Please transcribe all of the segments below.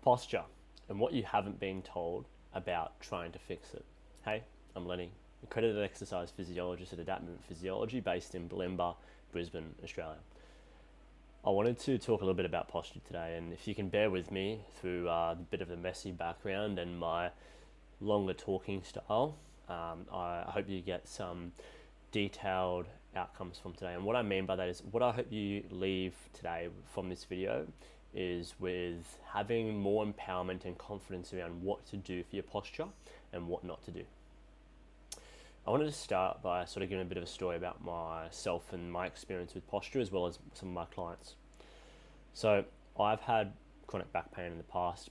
Posture and what you haven't been told about trying to fix it. Hey, I'm Lenny, accredited exercise physiologist at Adapt Movement Physiology based in Bulimba, Brisbane, Australia. I wanted to talk a little bit about posture today, and if you can bear with me through a bit of a messy background and my longer talking style, I hope you get some detailed outcomes from today. And what I mean by that is what I hope you leave today from this video is with having more empowerment and confidence around what to do for your posture and what not to do. I wanted to start by sort of giving a bit of a story about myself and my experience with posture as well as some of my clients. So I've had chronic back pain in the past,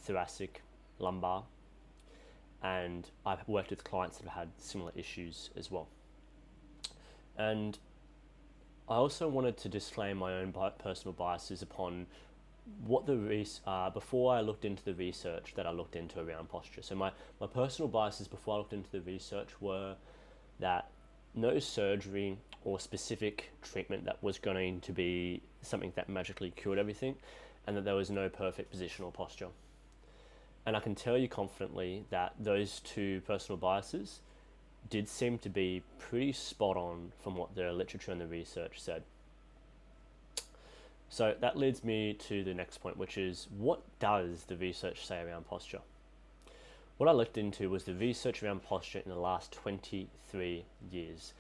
thoracic, lumbar, and I've worked with clients that have had similar issues as well. And I also wanted to disclaim my own personal biases upon what before I looked into the research that I looked into around posture. So my personal biases before I looked into the research were that no surgery or specific treatment that was going to be something that magically cured everything, and that there was no perfect positional posture. And I can tell you confidently that those two personal biases did seem to be pretty spot on from what the literature and the research said. So that leads me to the next point, which is what does the research say around posture? What I looked into was the research around posture in the last 23 years,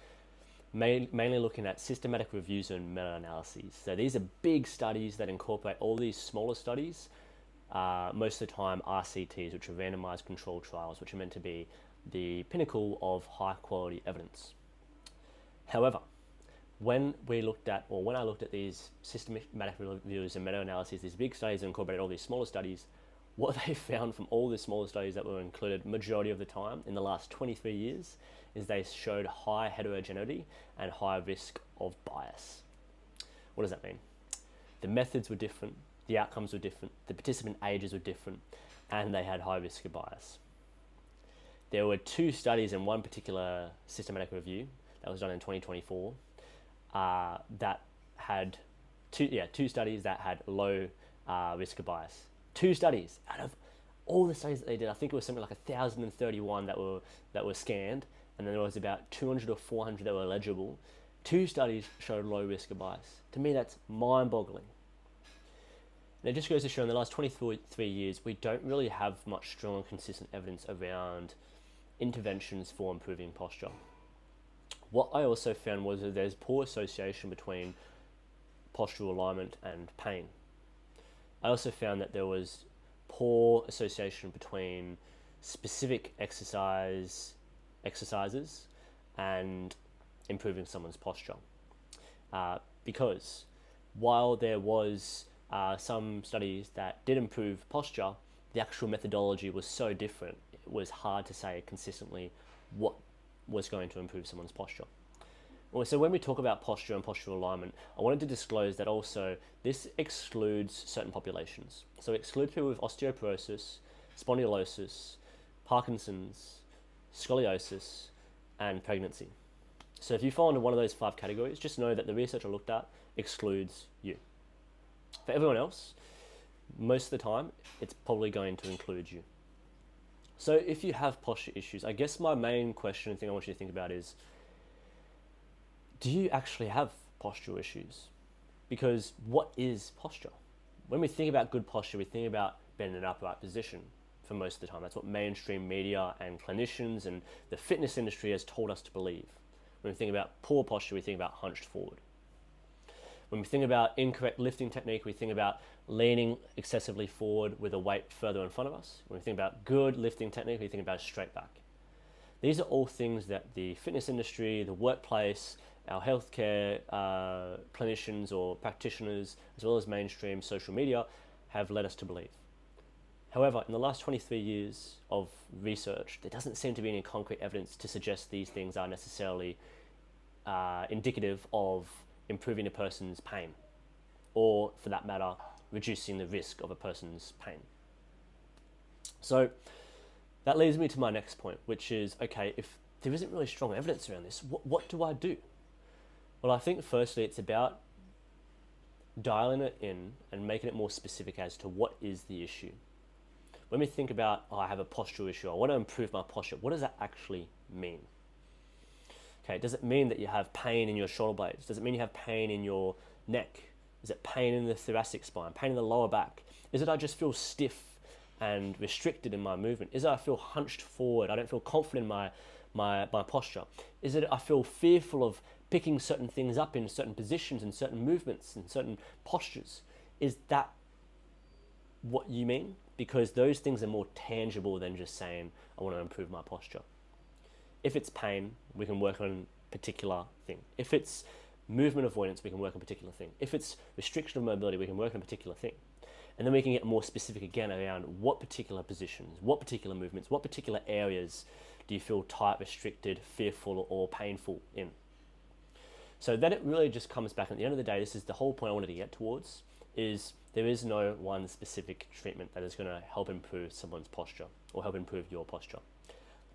mainly looking at systematic reviews and meta-analyses. So these are big studies that incorporate all these smaller studies, most of the time RCTs, which are randomized controlled trials, which are meant to be the pinnacle of high quality evidence. However, when I looked at these systematic reviews and meta-analyses, these big studies that incorporated all these smaller studies, what they found from all the smaller studies that were included majority of the time in the last 23 years is they showed high heterogeneity and high risk of bias. What does that mean? The methods were different, the outcomes were different, the participant ages were different, and they had high risk of bias. There were two studies in one particular systematic review that was done in 2024 that had two studies that had low risk of bias. Two studies out of all the studies that they did. I think it was something like 1,031 that were scanned, and then there was about 200 or 400 that were eligible. Two studies showed low risk of bias. To me, that's mind-boggling. And it just goes to show in the last 23 years, we don't really have much strong and consistent evidence around interventions for improving posture. What I also found was that there's poor association between postural alignment and pain. I also found that there was poor association between specific exercises and improving someone's posture. Because while there was some studies that did improve posture, the actual methodology was so different, it was hard to say consistently what was going to improve someone's posture. So when we talk about posture and postural alignment, I wanted to disclose that also this excludes certain populations. So it excludes people with osteoporosis, spondylosis, Parkinson's, scoliosis, and pregnancy. So if you fall into one of those 5 categories, just know that the research I looked at excludes you. For everyone else, most of the time, it's probably going to include you. So if you have posture issues, I guess my main question and thing I want you to think about is, do you actually have postural issues? Because what is posture? When we think about good posture, we think about being in an upright position for most of the time. That's what mainstream media and clinicians and the fitness industry has told us to believe. When we think about poor posture, we think about hunched forward. When we think about incorrect lifting technique, we think about leaning excessively forward with a weight further in front of us. When we think about good lifting technique, we think about straight back. These are all things that the fitness industry, the workplace, our healthcare clinicians or practitioners, as well as mainstream social media, have led us to believe. However, in the last 23 years of research, there doesn't seem to be any concrete evidence to suggest these things are necessarily indicative of improving a person's pain, or for that matter, reducing the risk of a person's pain. So that leads me to my next point, which is, okay, if there isn't really strong evidence around this, what do I do? Well, I think firstly it's about dialing it in and making it more specific as to what is the issue. When we think about, oh, I have a postural issue, I want to improve my posture, what does that actually mean? Okay, does it mean that you have pain in your shoulder blades? Does it mean you have pain in your neck? Is it pain in the thoracic spine, pain in the lower back? Is it I just feel stiff and restricted in my movement? Is it I feel hunched forward? I don't feel confident in my posture? Is it I feel fearful of picking certain things up in certain positions and certain movements and certain postures? Is that what you mean? Because those things are more tangible than just saying, I want to improve my posture. If it's pain, we can work on a particular thing. If it's movement avoidance, we can work on a particular thing. If it's restriction of mobility, we can work on a particular thing. And then we can get more specific again around what particular positions, what particular movements, what particular areas do you feel tight, restricted, fearful, or painful in. So then it really just comes back, at the end of the day, this is the whole point I wanted to get towards, is there is no one specific treatment that is going to help improve someone's posture or help improve your posture.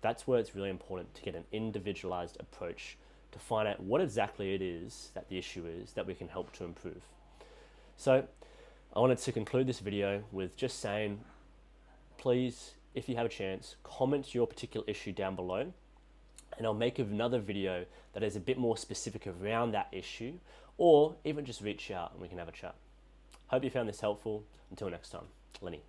That's where it's really important to get an individualized approach to find out what exactly it is that the issue is that we can help to improve. So I wanted to conclude this video with just saying, please, if you have a chance, comment your particular issue down below, and I'll make another video that is a bit more specific around that issue, or even just reach out and we can have a chat. Hope you found this helpful. Until next time, Lenny.